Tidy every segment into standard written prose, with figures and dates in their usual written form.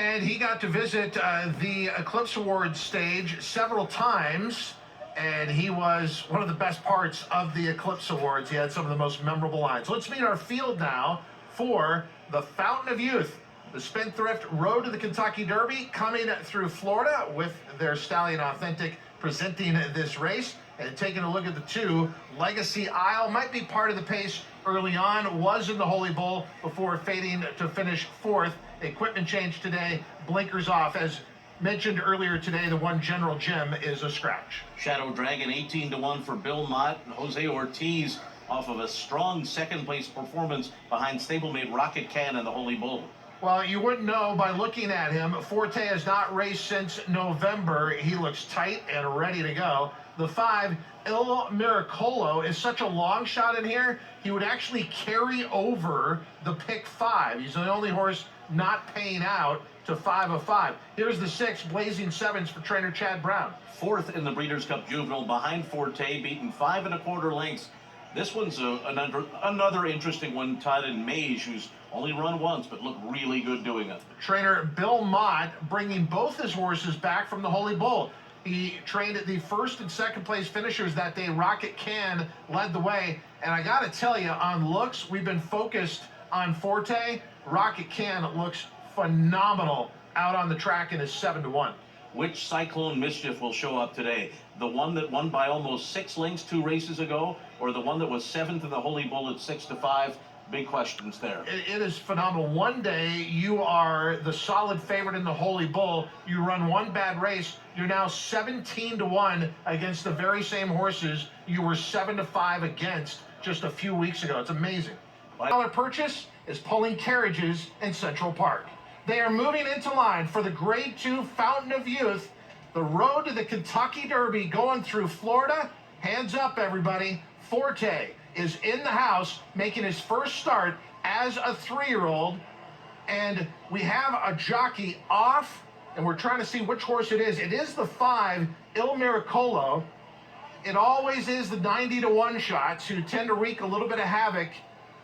And he got to visit the Eclipse Awards stage several times, and he was one of the best parts of the Eclipse Awards. He had some of the most memorable lines. Let's meet our field now for the Fountain of Youth, the Spendthrift Road to the Kentucky Derby, coming through Florida with their Stallion Authentic presenting this race. And taking a look at the two, Legacy Isle might be part of the pace early on, was in the Holy Bull before fading to finish fourth. Equipment change today, blinkers off. As mentioned earlier today, the one General Jim is a scratch. Shadow Dragon 18-1 for Bill Mott. Jose Ortiz off of a strong second place performance behind stablemate Rocket Can and the Holy Bull. Well, you wouldn't know by looking at him. Forte has not raced since November. He looks tight and ready to go. The 5, Il Miracolo, is such a long shot in here. He would actually carry over the pick 5. He's the only horse not paying out to 5 of 5. Here's the 6, Blazing Sevens for trainer Chad Brown. Fourth in the Breeders' Cup Juvenile behind Forte, beaten 5 1/4 lengths. This one's another interesting one, Todd and Mage, who's only run once but looked really good doing it. Trainer Bill Mott bringing both his horses back from the Holy Bull. He trained at the first and second place finishers that day. Rocket Can led the way. And I got to tell you, on looks, we've been focused on Forte. Rocket Can looks phenomenal out on the track and is 7-1. Which Cyclone Mischief will show up today? The one that won by almost 6 lengths 2 races ago, or the one that was 7th in the Holy Bull at 6-5? Big questions there. It is phenomenal. One day you are the solid favorite in the Holy Bull. You run one bad race. You're now 17-1 against the very same horses you were 7-5 against just a few weeks ago. It's amazing. $1 purchase is pulling carriages in Central Park. They are moving into line for the Grade 2 Fountain of Youth, the road to the Kentucky Derby going through Florida. Hands up, everybody. Forte is in the house, making his first start as a 3-year-old. And we have a jockey off, and we're trying to see which horse it is. It is the 5, Il Miracolo. It always is the 90-1 shots who tend to wreak a little bit of havoc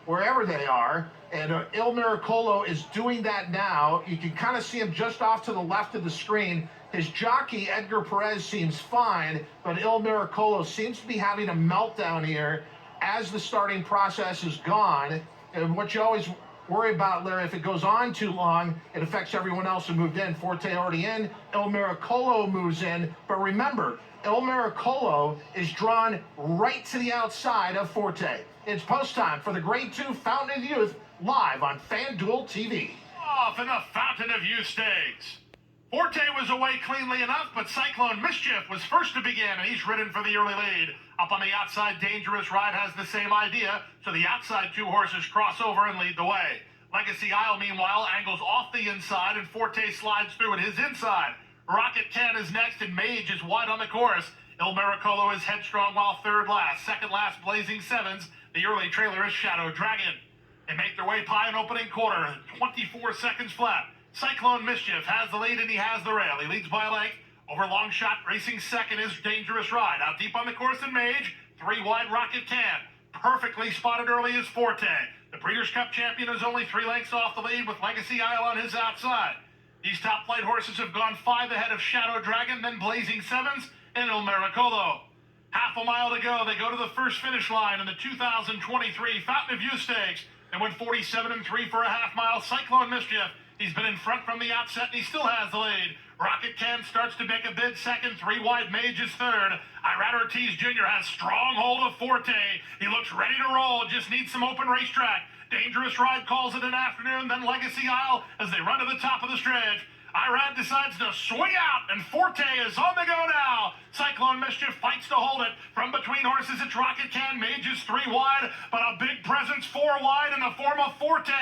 wherever they are. And Il Miracolo is doing that now. You can kind of see him just off to the left of the screen. His jockey, Edgar Perez, seems fine, but Il Miracolo seems to be having a meltdown here as the starting process is gone. And what you always worry about, Larry, if it goes on too long, it affects everyone else who moved in. Forte already in, Il Miracolo moves in. But remember, Il Miracolo is drawn right to the outside of Forte. It's post time for the Grade 2 Fountain of Youth, live on FanDuel TV. Off in the Fountain of Youth Stakes. Forte was away cleanly enough, but Cyclone Mischief was first to begin, and he's ridden for the early lead. Up on the outside, Dangerous Ride has the same idea, so the outside 2 horses cross over and lead the way. Legacy Isle, meanwhile, angles off the inside, and Forte slides through at his inside. Rocket Can is next, and Mage is wide on the course. Il Miracolo is headstrong while third last. Second last, Blazing Sevens. The early trailer is Shadow Dragon. They make their way pie in opening quarter, 24 seconds flat. Cyclone Mischief has the lead and he has the rail. He leads by a length. Over long shot, racing second is Dangerous Ride. Out deep on the course in Mage, 3 wide Rocket Can. Perfectly spotted early is Forte. The Breeders' Cup champion is only 3 lengths off the lead with Legacy Isle on his outside. These top flight horses have gone 5 ahead of Shadow Dragon, then Blazing Sevens, and Il Miracolo. Half a mile to go. They go to the first finish line in the 2023 Fountain of Youth Stakes. They went 47 3 for a half mile. Cyclone Mischief, he's been in front from the outset, and he still has the lead. Rocket Can starts to make a bid second. 3 wide, Mage is third. Irad Ortiz Jr. has strong hold of Forte. He looks ready to roll, just needs some open racetrack. Dangerous Ride calls it an afternoon, then Legacy Isle as they run to the top of the stretch. Irad decides to swing out, and Forte is on the go now. Cyclone Mischief fights to hold it. From between horses, it's Rocket Can. Mage is 3 wide, but a big presence 4 wide in the form of Forte.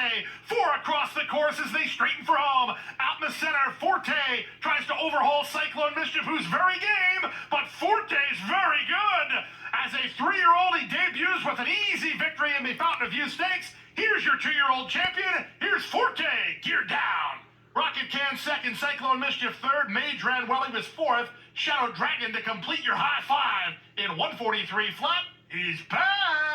4 across the course as they straighten for home. Out in the center, Forte tries to overhaul Cyclone Mischief, who's very game, but Forte's very good. As a 3-year-old, he debuts with an easy victory in the Fountain of Youth Stakes. Here's your 2-year-old champion. Here's Forte, geared down. Rocket Can second, Cyclone Mischief third, Mage ran well, he was fourth. Shadow Dragon to complete your high five in 143 flat. He's back.